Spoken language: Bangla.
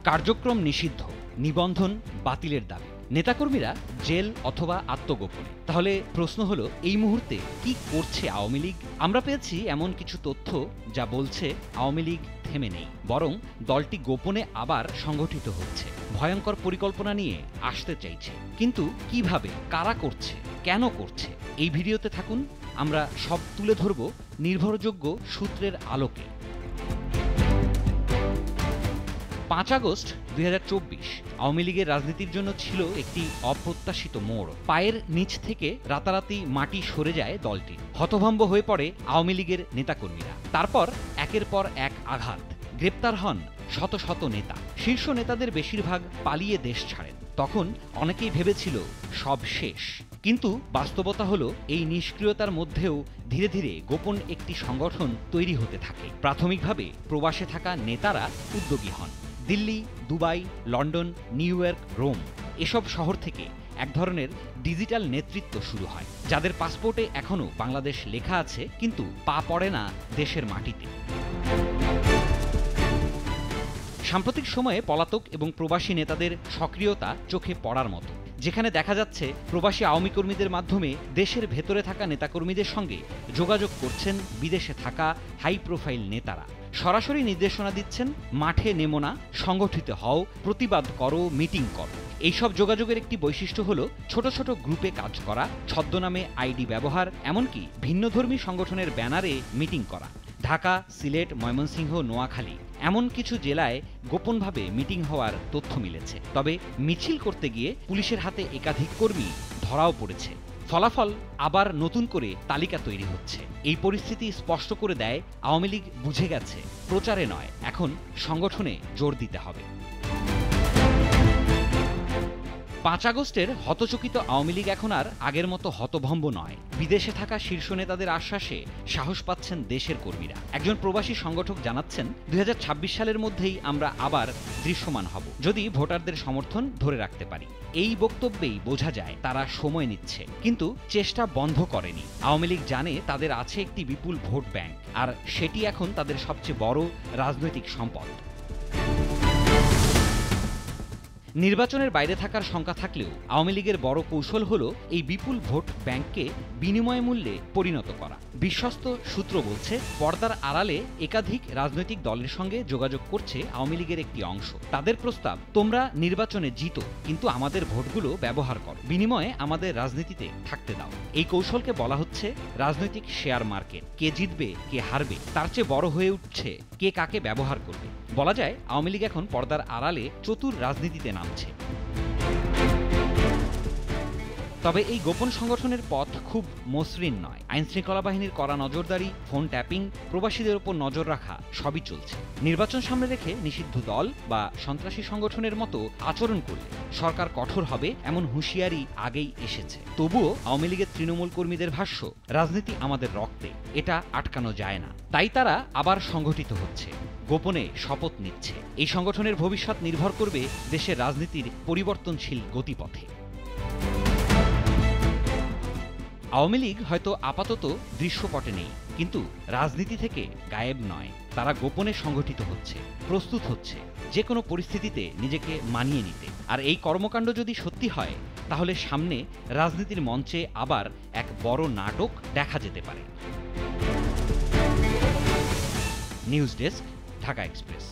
কার্যক্রম নিষিদ্ধ, নিবন্ধন বাতিলের দাবি, নেতাকর্মীরা জেল অথবা আত্মগোপনে। তাহলে প্রশ্ন হলো, এই মুহূর্তে কি করছে আওয়ামী লীগ? আমরা পেয়েছি এমন কিছু তথ্য যা বলছে আওয়ামী লীগ থেমে নেই, বরং দলটি গোপনে আবার সংগঠিত হচ্ছে, ভয়ঙ্কর পরিকল্পনা নিয়ে আসতে চাইছে। কিন্তু কিভাবে, কারা করছে, কেন করছে? এই ভিডিওতে থাকুন, আমরা সব তুলে ধরব নির্ভরযোগ্য সূত্রের আলোকে। ৫ আগস্ট ২০২৪ আওয়ামী লীগের রাজনীতির জন্য ছিল একটি অপ্রত্যাশিত মোড়। পায়ের নিচ থেকে রাতারাতি মাটি সরে যায় দলটি। হতভম্ব হয়ে পড়ে আওয়ামী লীগের নেতাকর্মীরা। তারপর একের পর এক আঘাত, গ্রেপ্তার হন শত শত নেতা। শীর্ষ নেতাদের বেশিরভাগ পালিয়ে দেশ ছাড়েন। তখন অনেকেই ভেবেছিল সব শেষ, কিন্তু বাস্তবতা হলো এই নিষ্ক্রিয়তার মধ্যেও ধীরে ধীরে গোপন একটি সংগঠন তৈরি হতে থাকে। প্রাথমিকভাবে প্রবাসে থাকা নেতারা উদ্যোগী হন। Delhi, Dubai, London, New York এসব শহর থেকে এক ধরনের ডিজিটাল নেতৃত্ব শুরু হয়, যাদের পাসপোর্টে এখনও বাংলাদেশ লেখা আছে, কিন্তু পা পড়ে না দেশের মাটিতে। সাম্প্রতিক সময়ে পলাতক এবং প্রবাসী নেতাদের সক্রিয়তা চোখে পড়ার মতো, যেখানে দেখা যাচ্ছে প্রবাসী আওয়ামী কর্মীদের মাধ্যমে দেশের ভেতরে থাকা নেতাকর্মীদের সঙ্গে যোগাযোগ করছেন বিদেশে থাকা হাই প্রোফাইল নেতারা। সরাসরি নির্দেশনা দিচ্ছেন, মাঠে নেমো না, সংগঠিত হও, প্রতিবাদ করো, মিটিং করো। এইসব যোগাযোগের একটি বৈশিষ্ট্য হলো ছোট ছোট গ্রুপে কাজ করা, ছদ্মনামে আইডি ব্যবহার, এমনকি ভিন্নধর্মী সংগঠনের ব্যানারে মিটিং করা। ঢাকা, সিলেট, ময়মনসিংহ, নোয়াখালী এমন কিছু জেলায় গোপনভাবে মিটিং হওয়ার তথ্য মিলেছে। তবে মিছিল করতে গিয়ে পুলিশের হাতে একাধিক কর্মী ধরাও পড়েছে। ফলাফল আবার নতুন করে তালিকা তৈরি হচ্ছে। এই পরিস্থিতি স্পষ্ট করে দেয় আওয়ামী লীগ বুঝে গেছে, প্রচারে নয়, এখন সংগঠনে জোর দিতে হবে। ৫ আগস্টের হতচকিত আওয়ামী লীগ এখন আর আগের মতো হতভম্ব নয়। বিদেশে থাকা শীর্ষ নেতাদের আশ্বাসে সাহস পাচ্ছেন দেশের কর্মীরা। একজন প্রবাসী সংগঠক জানাচ্ছেন, ২০২৬ সালের মধ্যেই আমরা আবার দৃশ্যমান হব, যদি ভোটারদের সমর্থন ধরে রাখতে পারি। এই বক্তব্যেই বোঝা যায় তারা সময় নিচ্ছে, কিন্তু চেষ্টা বন্ধ করেনি। আওয়ামী লীগ জানে তাদের আছে একটি বিপুল ভোট ব্যাংক, আর সেটি এখন তাদের সবচেয়ে বড় রাজনৈতিক সম্পদ। নির্বাচনের বাইরে থাকার শঙ্কা থাকলেও আওয়ামী লীগের বড় কৌশল হলো এই বিপুল ভোট ব্যাংককে বিনিময় মূল্যে পরিণত করা। বিশ্বস্ত সূত্র বলছে, পর্দার আড়ালে একাধিক রাজনৈতিক দলের সঙ্গে যোগাযোগ করছে আওয়ামী লীগের একটি অংশ। তাদের প্রস্তাব, তোমরা নির্বাচনে জিতো, কিন্তু আমাদের ভোটগুলো ব্যবহার করো, বিনিময়ে আমাদের রাজনীতিতে থাকতে দাও। এই কৌশলকে বলা হচ্ছে রাজনৈতিক শেয়ার মার্কেট। কে জিতবে, কে হারবে, তার চেয়ে বড় হয়ে উঠছে কে কাকে ব্যবহার করবে। বলা যায় আওয়ামী লীগ এখন পর্দার আড়ালে চতুর রাজনীতিতে নামছে। তবে এই গোপন সংগঠনের পথ খুব মসৃণ নয়। আইনশৃঙ্খলা বাহিনীর কড়া নজরদারি, ফোন ট্যাপিং, প্রবাসীদের ওপর নজর রাখা সবই চলছে। নির্বাচন সামনে রেখে নিষিদ্ধ দল বা সন্ত্রাসী সংগঠনের মতো আচরণ করলে সরকার কঠোর হবে, এমন হুঁশিয়ারি আগেই এসেছে। তবুও আওয়ামী লীগের তৃণমূল কর্মীদের ভাষ্য, রাজনীতি আমাদের রক্তে, এটা আটকানো যায় না। তাই তারা আবার সংগঠিত হচ্ছে, গোপনে শপথ নিচ্ছে। এই সংগঠনের ভবিষ্যৎ নির্ভর করবে দেশের রাজনীতির পরিবর্তনশীল গতিপথে। আওয়ামী লীগ হয়তো আপাতত দৃশ্যপটে নেই, কিন্তু রাজনীতি থেকে গায়েব নয়। তারা গোপনে সংগঠিত হচ্ছে, প্রস্তুত হচ্ছে যে কোনো পরিস্থিতিতে নিজেকে মানিয়ে নিতে। আর এই কর্মকাণ্ড যদি সত্যি হয়, তাহলে সামনে রাজনীতির মঞ্চে আবার এক বড় নাটক দেখা যেতে পারে। News desk, Dhaka express.